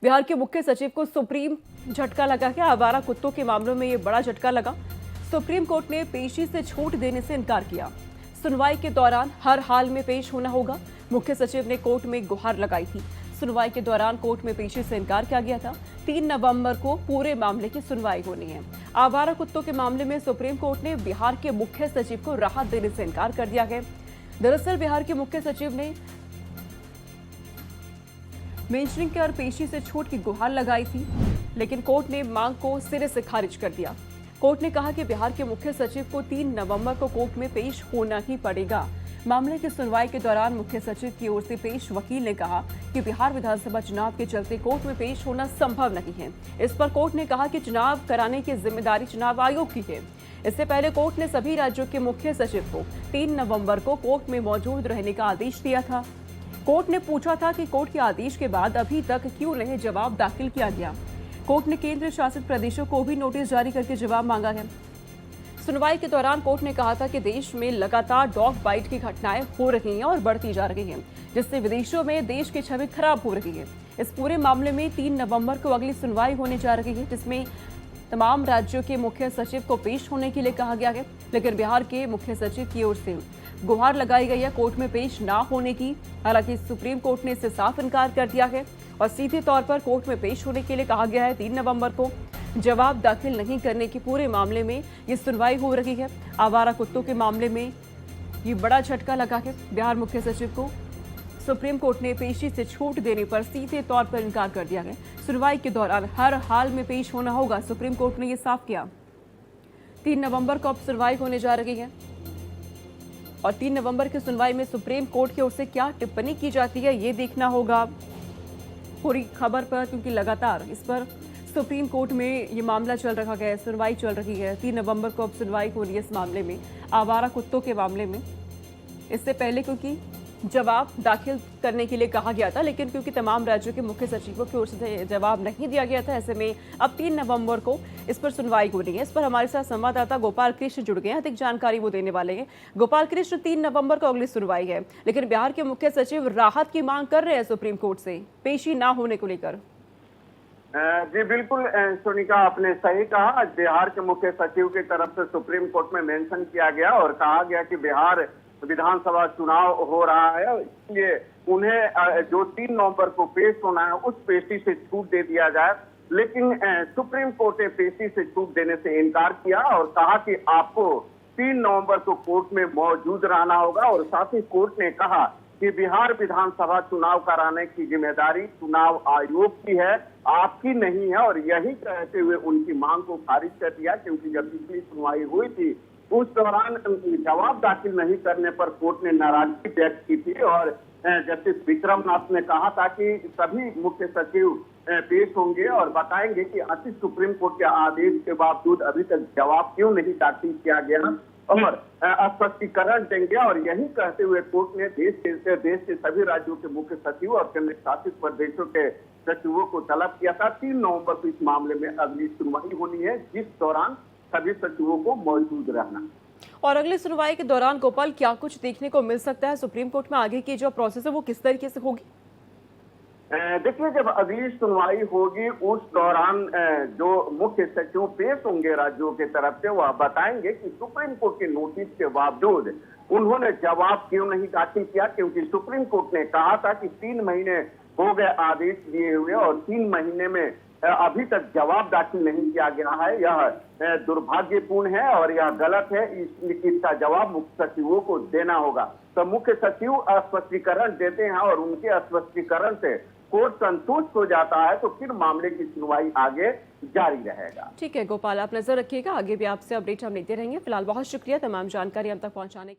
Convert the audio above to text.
बिहार के मुख्य सचिव को सुप्रीम झटका लगा है। आवारा कुत्तों के मामलों में ये बड़ा झटका लगा। सुप्रीम कोर्ट ने पेशी से छूट देने से इनकार किया। सुनवाई के दौरान हर हाल में पेश होना होगा। मुख्य सचिव ने कोर्ट में गुहार लगाई थी। सुनवाई के दौरान कोर्ट में पेशी से इनकार किया गया था। 3 नवंबर को पूरे मामले की सुनवाई होनी है। आवारा कुत्तों के मामले में सुप्रीम कोर्ट ने बिहार के मुख्य सचिव को राहत देने से इनकार कर दिया है। दरअसल बिहार के मुख्य सचिव ने मेंशनिंग कर पेशी से छूट की गुहार लगाई थी, लेकिन कोर्ट ने मांग को सिरे से खारिज कर दिया। कोर्ट ने कहा कि बिहार के मुख्य सचिव को 3 नवंबर को कोर्ट में पेश होना ही पड़ेगा। मामले की सुनवाई के दौरान मुख्य सचिव की ओर से पेश वकील ने कहा कि बिहार विधानसभा चुनाव के चलते कोर्ट में पेश होना संभव नहीं है। इस पर कोर्ट ने कहा कि चुनाव कराने की जिम्मेदारी चुनाव आयोग की है। इससे पहले कोर्ट ने सभी राज्यों के मुख्य सचिव को 3 नवंबर को कोर्ट में मौजूद रहने का आदेश दिया था। कोर्ट ने पूछा था कि कोर्ट के आदेश के बाद अभी तक क्यों नहीं जवाब दाखिल किया गया। कोर्ट ने केंद्र शासित प्रदेशों को भी नोटिस जारी करके जवाब मांगा है। सुनवाई के दौरान कोर्ट ने कहा था कि देश में लगातार डॉग बाइट की घटनाएं हो रही हैं और बढ़ती जा रही हैं, जिससे विदेशों में देश की छवि खराब हो रही है। इस पूरे मामले में 3 नवंबर को अगली सुनवाई होने जा रही है, जिसमें तमाम राज्यों के मुख्य सचिव को पेश होने के लिए कहा गया है, लेकिन बिहार के मुख्य सचिव की ओर से गुहार लगाई गई है कोर्ट में पेश ना होने की। हालांकि सुप्रीम कोर्ट ने इससे साफ इनकार कर दिया है और सीधे तौर पर कोर्ट में पेश होने के लिए कहा गया है 3 नवंबर को। जवाब दाखिल नहीं करने की पूरे मामले में ये सुनवाई हो रही है। आवारा कुत्तों के मामले में ये बड़ा झटका लगा है। बिहार मुख्य सचिव को सुप्रीम कोर्ट ने पेशी से छूट देने पर सीधे तौर पर इनकार कर दिया है। सुनवाई के दौरान हर हाल में पेश होना होगा, सुप्रीम कोर्ट ने ये साफ किया। 3 नवंबर को अब सुनवाई होने जा रही है और 3 नवंबर की सुनवाई में सुप्रीम कोर्ट की ओर से क्या टिप्पणी की जाती है ये देखना होगा पूरी खबर पर, क्योंकि लगातार इस पर सुप्रीम कोर्ट में ये मामला चल रहा है, सुनवाई चल रही है। 3 नवंबर को अब सुनवाई हो रही है इस मामले में, आवारा कुत्तों के मामले में। इससे पहले क्योंकि जवाब दाखिल करने के लिए कहा गया था, लेकिन क्योंकि तमाम राज्यों के मुख्य सचिवों की ओर से जवाब नहीं दिया गया था, ऐसे में अब 3 नवंबर को इस पर सुनवाई हो रही है। इस पर हमारे साथ संवाददाता गोपाल कृष्ण जुड़ गए हैं, अधिक जानकारी वो देने वाले हैं। गोपाल कृष्ण, 3 नवंबर को अगली सुनवाई है, लेकिन बिहार के मुख्य सचिव राहत की मांग कर रहे हैं सुप्रीम कोर्ट से पेशी ना होने को लेकर। जी बिल्कुल सोनिका, आपने सही कहा। बिहार के मुख्य सचिव की तरफ से सुप्रीम कोर्ट में मेंशन किया गया और कहा गया कि बिहार विधानसभा चुनाव हो रहा है, इसलिए उन्हें जो 3 नवंबर को पेश होना है उस पेशी से छूट दे दिया जाए। लेकिन सुप्रीम कोर्ट ने पेशी से छूट देने से इनकार किया और कहा कि आपको 3 नवंबर को कोर्ट में मौजूद रहना होगा। और साथ ही कोर्ट ने कहा कि बिहार विधानसभा चुनाव कराने की जिम्मेदारी चुनाव आयोग की है, आपकी नहीं है। और यही कहते हुए उनकी मांग को खारिज कर दिया, क्योंकि जब पिछली सुनवाई हुई थी उस दौरान जवाब दाखिल नहीं करने पर कोर्ट ने नाराजगी व्यक्त की थी और जस्टिस विक्रमनाथ ने कहा था कि सभी मुख्य सचिव पेश होंगे और बताएंगे कि आखिर सुप्रीम कोर्ट के आदेश के बावजूद अभी तक जवाब क्यों नहीं दाखिल किया गया और स्पष्टीकरण देंगे। और यही कहते हुए कोर्ट ने देश के सभी राज्यों के मुख्य सचिव और केंद्र शासित प्रदेशों के सचिवों को तलब किया था 3 नवंबर को इस मामले में अगली सुनवाई होनी है, जिस दौरान सभी सचिवों को मौजूद रहना। और अगली सुनवाई के दौरान गोपाल क्या कुछ देखने को मिल सकता है? सुप्रीम कोर्ट में आगे की जो प्रोसेस है वो किस तरीके से होगी? देखिए, जब अगली सुनवाई होगी उस दौरान जो मुख्य सचिव पेश होंगे राज्यों की तरफ से, वह बताएंगे कि सुप्रीम कोर्ट के नोटिस के बावजूद उन्होंने जवाब क्यों नहीं दाखिल किया। क्योंकि सुप्रीम कोर्ट ने कहा था कि 3 महीने हो गए आदेश दिए हुए और 3 महीने में अभी तक जवाब दाखिल नहीं किया गया है। यह दुर्भाग्यपूर्ण है और यह गलत है। इसका जवाब मुख्य सचिवों को देना होगा। तो मुख्य सचिव स्पष्टीकरण देते हैं और उनके स्पष्टीकरण से कोर्ट संतुष्ट हो जाता है तो फिर मामले की सुनवाई आगे जारी रहेगा। ठीक है गोपाल, आप नजर रखिएगा, आगे भी आपसे अपडेट हम लेते रहेंगे। फिलहाल बहुत शुक्रिया तमाम जानकारी हम तक पहुंचाने के